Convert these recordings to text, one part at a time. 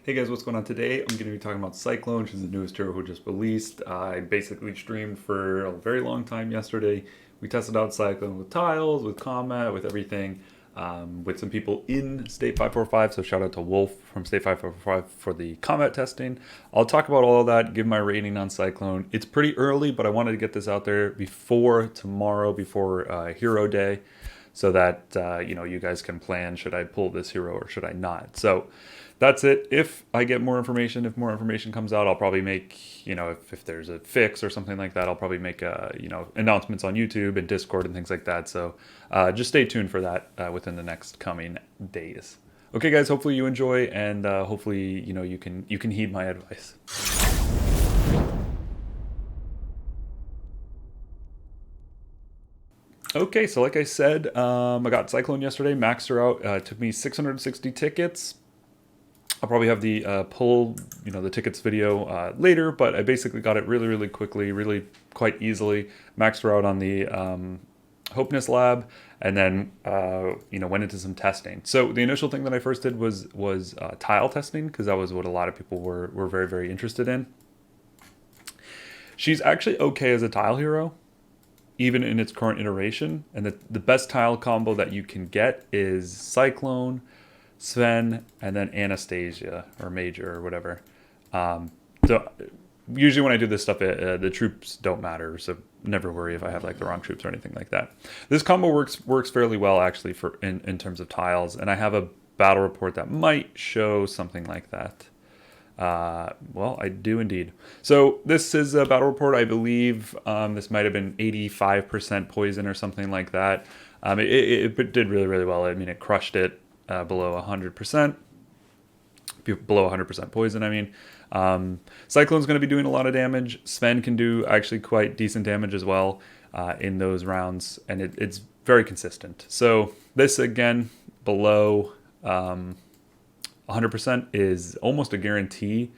Hey guys, what's going on today? I'm going to be talking about Cyclone. She's the newest hero who just released. I basically streamed for a very long time yesterday. We tested out Cyclone with tiles, with combat, with everything, with some people in State 545. So shout out to Wolf from State 545 for the combat testing. I'll talk about all of that, give my rating on Cyclone. It's pretty early, but I wanted to get this out there before tomorrow, before Hero Day, so that you guys can plan, should I pull this hero or should I not. So that's it. If I get more information, if more information comes out, I'll probably make, if there's a fix or something like that, I'll probably make announcements on YouTube and Discord and things like that. So just stay tuned for that within the next coming days. Okay guys, hopefully you enjoy, and hopefully you can heed my advice. Okay, so like I said, I got Cyclone yesterday, maxed her out. It took me 660 tickets. I'll probably have the pull, the tickets video later, but I basically got it really, really quickly, really quite easily. Maxed her out on the Hopeness Lab, and then went into some testing. So the initial thing that I first did was tile testing, because that was what a lot of people were very, very interested in. She's actually okay as a tile hero, even in its current iteration, and the best tile combo that you can get is Cyclone, Sven, and then Anastasia or Major or whatever. So usually when I do this stuff, the troops don't matter, so never worry if I have like the wrong troops or anything like that. This combo works fairly well actually for in terms of tiles, and I have a battle report that might show something like that. Well, I do indeed. So this is a battle report. I believe this might have been 85% poison or something like that. It did really, really well. I mean, it crushed it below 100%. Below 100% poison, I mean. Cyclone's going to be doing a lot of damage. Sven can do actually quite decent damage as well in those rounds, and it's very consistent. So this, again, below 100% is almost a guarantee.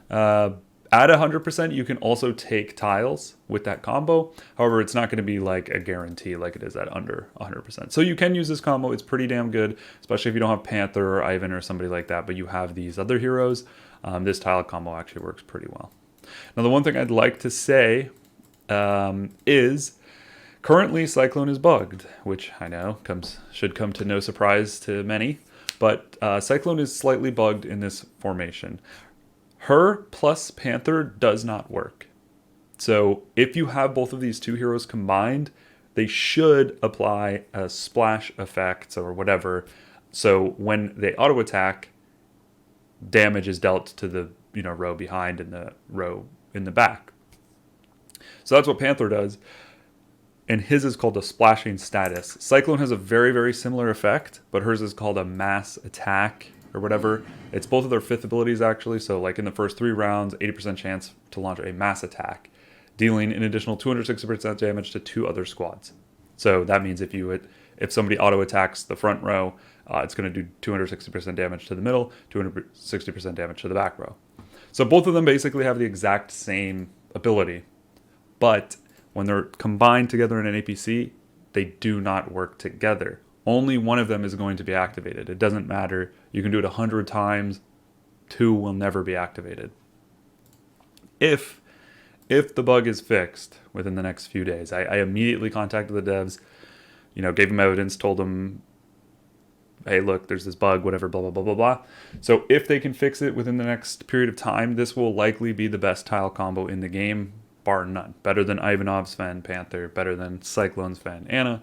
At 100%, you can also take tiles with that combo. However, it's not going to be like a guarantee like it is at under 100%. So you can use this combo. It's pretty damn good, especially if you don't have Panther or Ivan or somebody like that, but you have these other heroes. This tile combo actually works pretty well. Now, the one thing I'd like to say is currently Cyclone is bugged, which I know should come to no surprise to many. But Cyclone is slightly bugged in this formation. Her plus Panther does not work. So if you have both of these two heroes combined, they should apply a splash effect or whatever. So when they auto attack, damage is dealt to the row behind and the row in the back. So that's what Panther does. And his is called a splashing status. Cyclone has a very, very similar effect, but hers is called a mass attack or whatever. It's both of their 5th abilities actually. So like in the first 3 rounds, 80% chance to launch a mass attack, dealing an additional 260% damage to 2 other squads. So that means if somebody auto attacks the front row, it's going to do 260% damage to the middle, 260% damage to the back row. So both of them basically have the exact same ability, but when they're combined together in an APC, they do not work together. Only one of them is going to be activated. It doesn't matter. You can do it 100 times. 2 will never be activated. If the bug is fixed within the next few days, I immediately contacted the devs, gave them evidence, told them, hey, look, there's this bug, whatever, blah, blah, blah, blah, blah. So if they can fix it within the next period of time, this will likely be the best tile combo in the game, bar none. Better than Ivanov's Sven, Panther, better than Cyclone's Sven, Anna.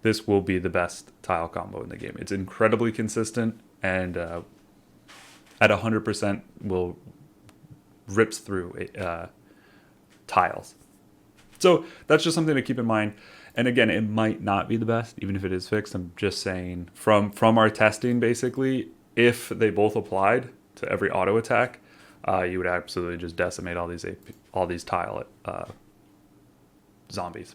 This will be the best tile combo in the game. It's incredibly consistent, and at 100% will rips through tiles. So that's just something to keep in mind. And again, it might not be the best, even if it is fixed. I'm just saying from our testing, basically, if they both applied to every auto attack, you would absolutely just decimate all these tile zombies.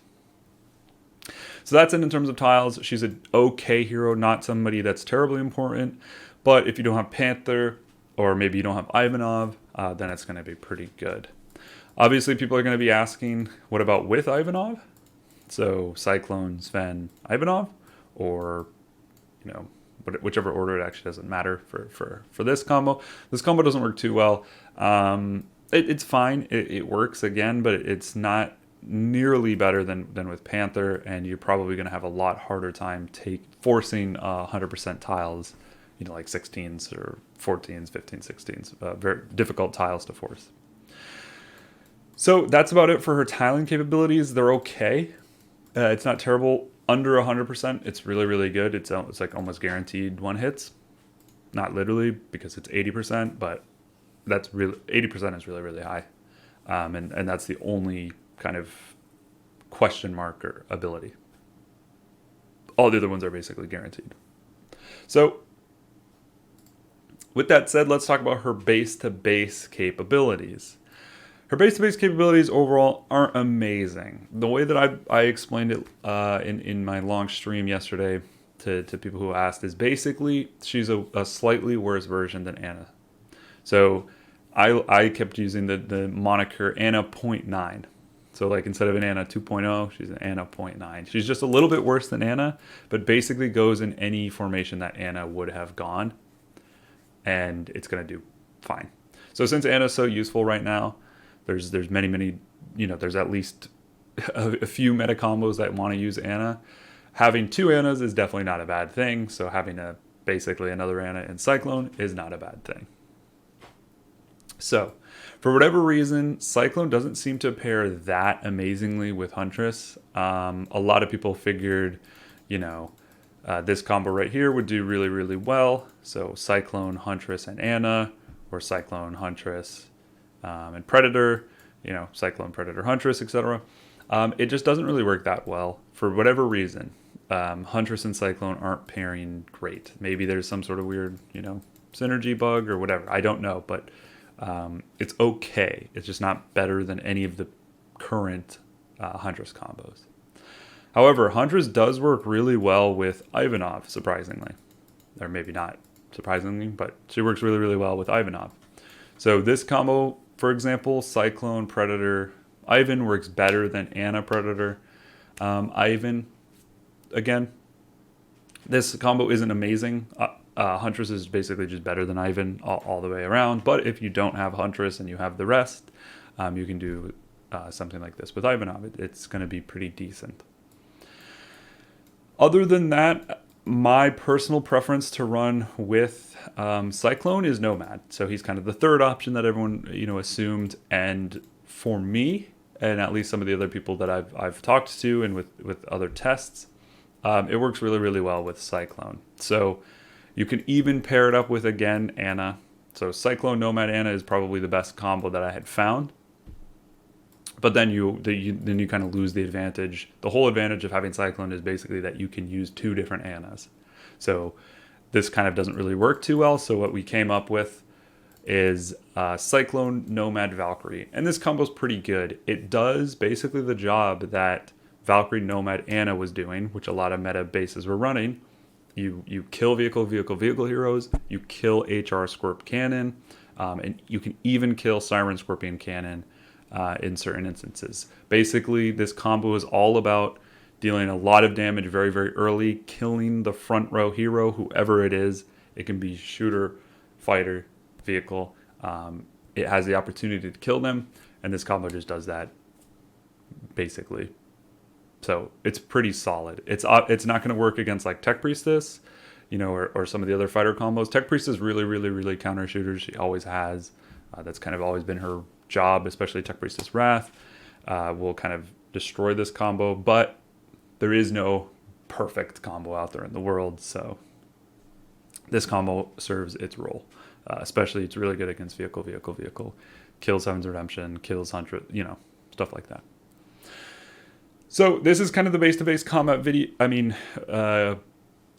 So that's it in terms of tiles. She's an okay hero, not somebody that's terribly important. But if you don't have Panther, or maybe you don't have Ivanov, then it's going to be pretty good. Obviously, people are going to be asking, what about with Ivanov? So Cyclone, Sven, Ivanov, or but whichever order, it actually doesn't matter for this combo. This combo doesn't work too well. It's fine. It works again, but it's not nearly better than with Panther, and you're probably going to have a lot harder time forcing 100% tiles, like 16s or 14s, 15s, 16s. Very difficult tiles to force. So that's about it for her tiling capabilities. They're okay. It's not terrible. Under 100%, it's really, really good. It's like almost guaranteed one hits. Not literally, because it's 80%, but that's really 80% is really, really high. And that's the only kind of question mark or ability. All the other ones are basically guaranteed. So with that said, let's talk about her base-to-base capabilities. Her base-to-base capabilities overall aren't amazing. The way that I explained it in my long stream yesterday to people who asked is basically she's a slightly worse version than Anna. So I kept using the moniker Anna 0.9. So like instead of an Anna 2.0, she's an Anna 0.9. She's just a little bit worse than Anna, but basically goes in any formation that Anna would have gone, and it's going to do fine. So since Anna's so useful right now, there's many, there's at least a few meta combos that want to use Anna. Having two Annas is definitely not a bad thing. So having basically another Anna in Cyclone is not a bad thing. So for whatever reason, Cyclone doesn't seem to pair that amazingly with Huntress. A lot of people figured, this combo right here would do really, really well. So Cyclone, Huntress, and Anna, or Cyclone, Huntress, and Predator, Cyclone, Predator, Huntress, etc. It just doesn't really work that well for whatever reason. Huntress and Cyclone aren't pairing great. Maybe there's some sort of weird, synergy bug or whatever. I don't know, but it's okay. It's just not better than any of the current Huntress combos. However, Huntress does work really well with Ivanov, surprisingly. Or maybe not surprisingly, but she works really, really well with Ivanov. So this combo, for example, Cyclone, Predator, Ivan works better than Anna, Predator. Ivan, again, this combo isn't amazing. Huntress is basically just better than Ivan all the way around. But if you don't have Huntress and you have the rest, you can do something like this with Ivanov. It's going to be pretty decent. Other than that, my personal preference to run with Cyclone is Nomad. So he's kind of the third option that everyone assumed. And for me, and at least some of the other people that I've talked to and with other tests, it works really, really well with Cyclone. So you can even pair it up with, again, Anna. So Cyclone, Nomad, Anna is probably the best combo that I had found. But then you kind of lose the advantage. The whole advantage of having Cyclone is basically that you can use two different Annas. So this kind of doesn't really work too well. So what we came up with is Cyclone, Nomad, Valkyrie. And this combo is pretty good. It does basically the job that Valkyrie, Nomad, Anna was doing, which a lot of meta bases were running. You kill vehicle heroes. You kill HR Scorp Cannon. And you can even kill Siren Scorpion Cannon in certain instances. Basically, this combo is all about dealing a lot of damage very, very early, killing the front row hero, whoever it is. It can be shooter, fighter, vehicle. It has the opportunity to kill them, and this combo just does that, basically. So it's pretty solid. It's not going to work against like Tech Priestess, or some of the other fighter combos. Tech Priestess really, really, really counter shooters. She always has. That's kind of always been her job, especially Tech Priestess Wrath. Will kind of destroy this combo, but there is no perfect combo out there in the world, so this combo serves its role. Especially, it's really good against vehicle, kills Heaven's Redemption, kills Huntress, stuff like that. So this is kind of the base-to-base combat video.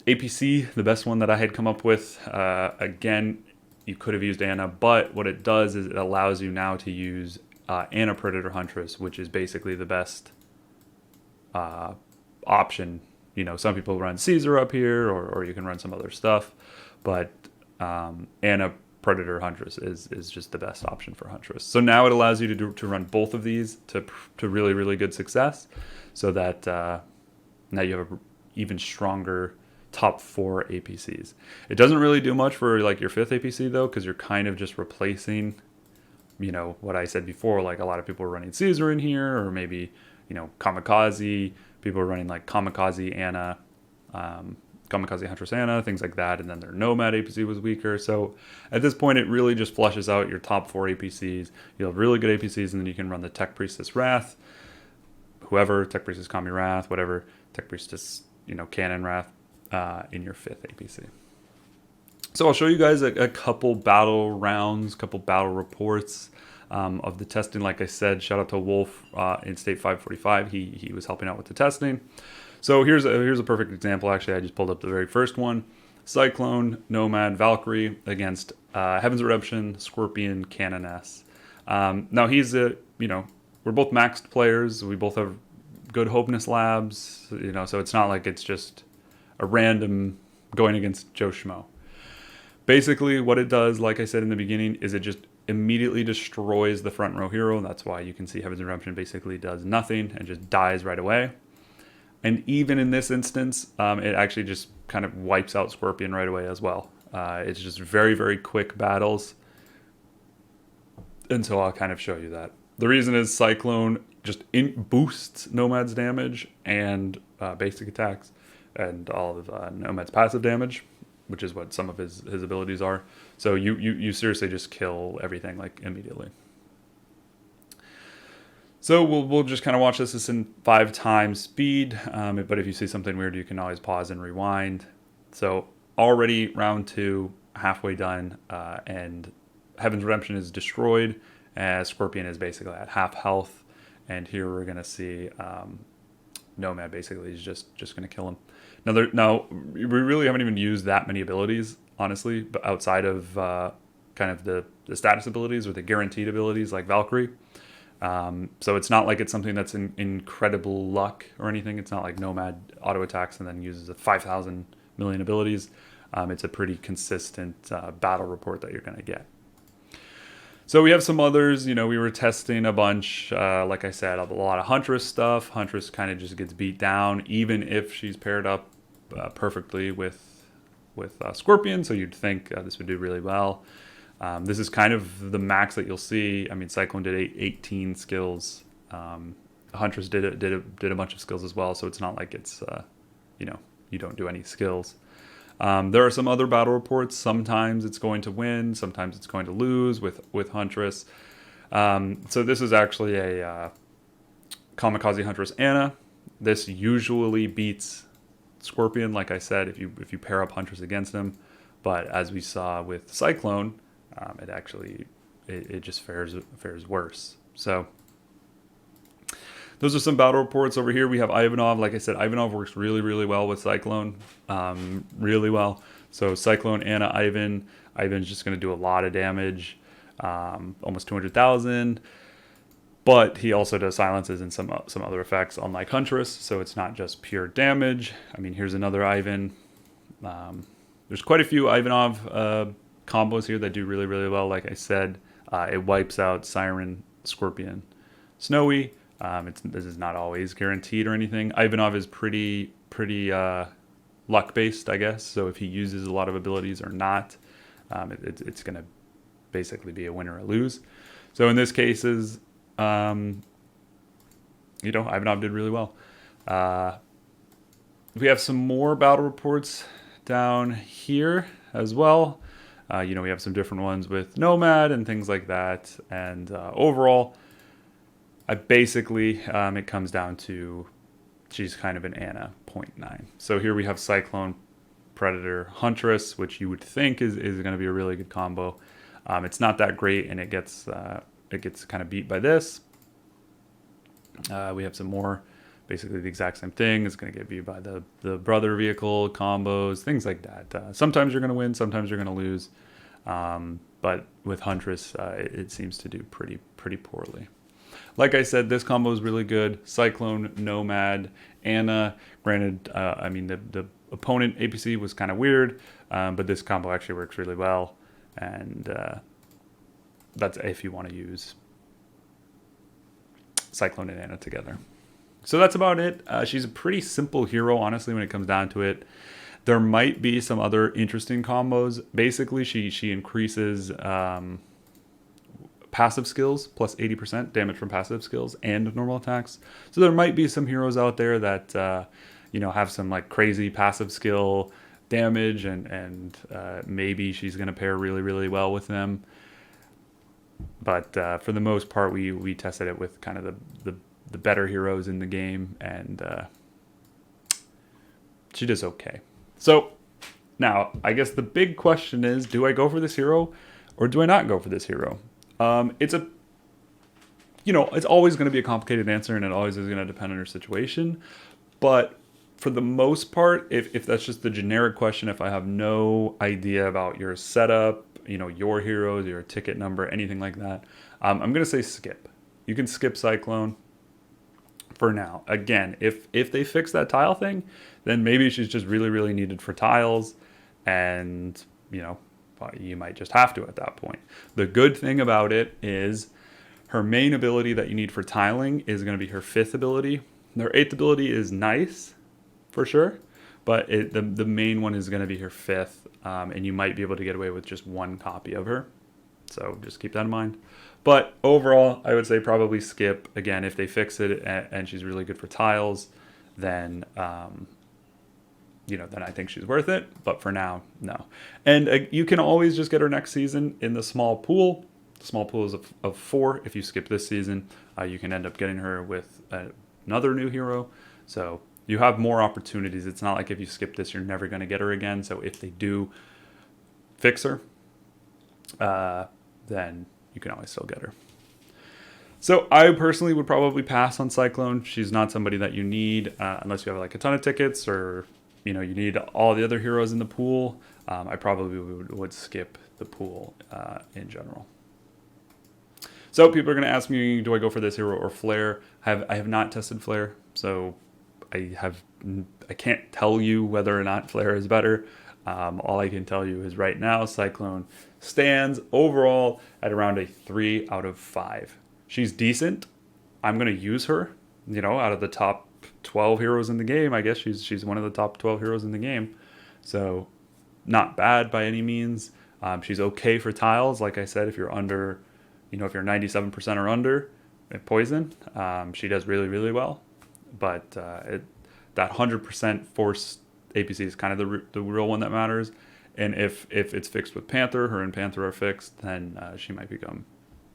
APC, the best one that I had come up with. Again, you could have used Anna, but what it does is it allows you now to use Anna, Predator, Huntress, which is basically the best option. Some people run Caesar up here, or you can run some other stuff, but Anna, Predator, Huntress is just the best option for Huntress. So now it allows you to run both of these to really, really good success, so that now you have an even stronger top 4 APCs. It doesn't really do much for like your 5th APC though, because you're kind of just replacing, you know, what I said before. Like a lot of people are running Caesar in here, or maybe, you know, Kamikaze. People are running like Kamikaze Anna, Kamikaze Huntress Anna, things like that, and then their Nomad APC was weaker. So at this point, it really just flushes out your top 4 APCs. You have really good APCs, and then you can run the Tech Priestess Wrath, whoever, Tech Priestess Kami Wrath, whatever, Tech Priestess, you know, Cannon Wrath, in your 5th APC. So I'll show you guys a couple battle rounds, couple battle reports of the testing. Like I said, shout out to Wolf in State 545. He was helping out with the testing. So here's a perfect example. Actually, I just pulled up the very first one. Cyclone, Nomad, Valkyrie against Heaven's Eruption, Scorpion, Canoness. Now he's you know, we're both maxed players. We both have good Hopeness labs, you know, so it's not like it's just a random going against Joe Schmo. Basically, what it does, like I said in the beginning, is it just immediately destroys the front row hero. That's why you can see Heaven's Eruption basically does nothing and just dies right away. And even in this instance, it actually just kind of wipes out Scorpion right away as well. It's just very, very quick battles. And so I'll kind of show you that. The reason is Cyclone just boosts Nomad's damage and basic attacks and all of Nomad's passive damage, which is what some of his abilities are. So you seriously just kill everything like immediately. So we'll just kind of watch this in 5 times speed, but if you see something weird, you can always pause and rewind. So already round 2, halfway done, and Heaven's Redemption is destroyed, as Scorpion is basically at half health, and here we're gonna see Nomad basically is just gonna kill him. Now we really haven't even used that many abilities, honestly, but outside of kind of the status abilities or the guaranteed abilities like Valkyrie. So it's not like it's something that's incredible luck or anything. It's not like Nomad auto attacks and then uses 5,000 million abilities. It's a pretty consistent battle report that you're going to get. So we have some others. You know, we were testing a bunch. Like I said, a lot of Huntress stuff. Huntress kind of just gets beat down, even if she's paired up perfectly with Scorpion. So you'd think this would do really well. This is kind of the max that you'll see. I mean, Cyclone did 18 skills. Huntress did a bunch of skills as well. So it's not like it's you know, you don't do any skills. There are some other battle reports. Sometimes it's going to win. Sometimes it's going to lose with Huntress. So this is actually a Kamikaze Huntress Anna. This usually beats Scorpion, like I said, if you pair up Huntress against him. But as we saw with Cyclone, it just fares worse. So those are some battle reports. Over here we have Ivanov. Like I said, Ivanov works really, really well with Cyclone. Really well. So Cyclone, Anna, Ivan's just going to do a lot of damage. Almost 200,000. But he also does silences and some other effects, unlike Huntress. So it's not just pure damage. I mean, here's another Ivan. There's quite a few Ivanov combos here that do really, really well. Like I said, it wipes out Siren, Scorpion, Snowy. This is not always guaranteed or anything. Ivanov is pretty luck-based, I guess. So if he uses a lot of abilities or not, it's going to basically be a win or a lose. So in this case, Ivanov did really well. We have some more battle reports down here as well. We have some different ones with Nomad and things like that. And overall, it comes down to she's kind of an Anna 0.9. So here we have Cyclone, Predator, Huntress, which you would think is going to be a really good combo. It's not that great, and it gets kind of beat by this. We have some more, basically the exact same thing. It's going to get beat by the brother vehicle combos, things like that. Sometimes you're going to win, sometimes you're going to lose. But with Huntress, it seems to do pretty poorly. Like I said, this combo is really good. Cyclone, Nomad, Anna. Granted, the opponent APC was kind of weird, but this combo actually works really well. And that's if you want to use Cyclone and Anna together. So that's about it. She's a pretty simple hero, honestly, when it comes down to it. There might be some other interesting combos. Basically, she increases passive skills plus 80% damage from passive skills and normal attacks. So there might be some heroes out there that you know, have some like crazy passive skill damage, and maybe she's going to pair really, really well with them. But for the most part, we tested it with kind of the better heroes in the game, and she does okay. So now, I guess the big question is, do I go for this hero or do I not go for this hero? It's a, you know, it's always going to be a complicated answer, and it always is going to depend on your situation. But for the most part, if that's just the generic question, if I have no idea about your setup, you know, your heroes, your ticket number, anything like that, I'm going to say skip. You can skip Cyclone for now. Again, if they fix that tile thing, then maybe she's just really, really needed for tiles, and, you know, you might just have to at that point. The good thing about it is her main ability that you need for tiling is going to be her 5th ability. Her 8th ability is nice, for sure, but the main one is going to be her 5th, and you might be able to get away with just 1 copy of her. So just keep that in mind. But overall, I would say probably skip. Again, if they fix it and she's really good for tiles, then you know, then I think she's worth it. But for now, no. And you can always just get her next season in the small pool. The small pool is of 4. If you skip this season, you can end up getting her with another new hero. So you have more opportunities. It's not like if you skip this, you're never going to get her again. So if they do fix her, then you can always still get her. So I personally would probably pass on Cyclone. She's not somebody that you need unless you have like a ton of tickets, or, you know, you need all the other heroes in the pool. I probably would skip the pool in general. So people are going to ask me, do I go for this hero or Flare? I have not tested Flare, so I can't tell you whether or not Flare is better. All I can tell you is right now, Cyclone stands overall at around a 3 out of 5. She's decent. I'm going to use her, you know, out of the top 12 heroes in the game. I guess she's one of the top 12 heroes in the game. So not bad by any means. She's okay for tiles. Like I said, if you're under, you know, if you're 97% or under poison, she does really, really well. But that 100% force APC is kind of the real one that matters. And if it's fixed with Panther, her and Panther are fixed, then she might become,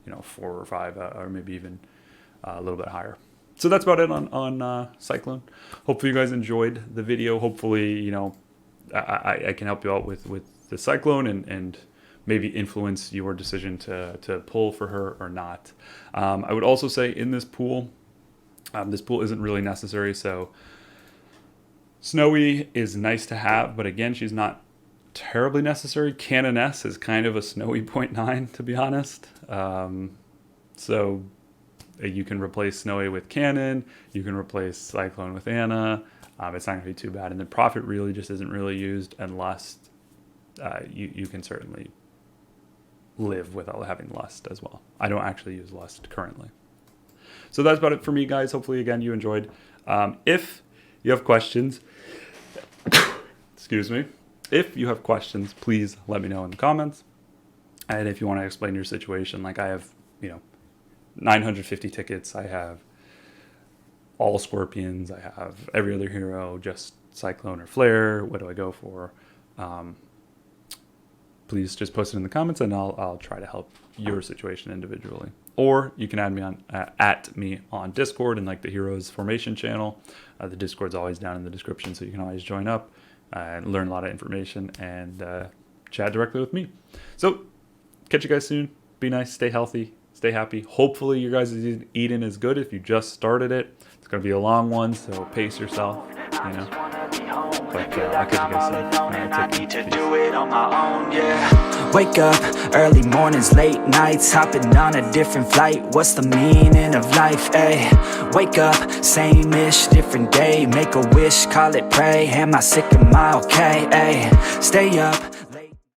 you know, 4 or 5, or maybe even a little bit higher. So that's about it on Cyclone. Hopefully you guys enjoyed the video. Hopefully, you know, I can help you out with the Cyclone and maybe influence your decision to pull for her or not. I would also say in this pool isn't really necessary. So Snowy is nice to have, but again, she's not terribly necessary. Canoness is kind of a Snowy 0.9, to be honest. So you can replace Snowy with Cannon. You can replace Cyclone with Anna. It's not going to be too bad. And then Prophet really just isn't really used unless you can certainly live without having Lust as well. I don't actually use Lust currently. So that's about it for me, guys. Hopefully, again, you enjoyed. If you have questions, excuse me. If you have questions, please let me know in the comments. And if you want to explain your situation, like I have, you know, 950 tickets. I have all Scorpions. I have every other hero, just Cyclone or Flare. What do I go for? Please just post it in the comments, and I'll try to help your situation individually. Or you can add me on at me on Discord and like the Heroes Formation channel. The Discord's always down in the description, so you can always join up and learn a lot of information and chat directly with me. So catch you guys soon. Be nice, stay healthy, stay happy. Hopefully your guys' eating is good if you just started it. It's going to be a long one, so pace yourself, you know. But I'll catch you guys soon. I need to do it on my own, yeah. Wake up, early mornings, late nights, hopping on a different flight. What's the meaning of life, ayy? Wake up, same-ish, different day. Make a wish, call it pray. Am I sick, am I okay, ayy? Stay up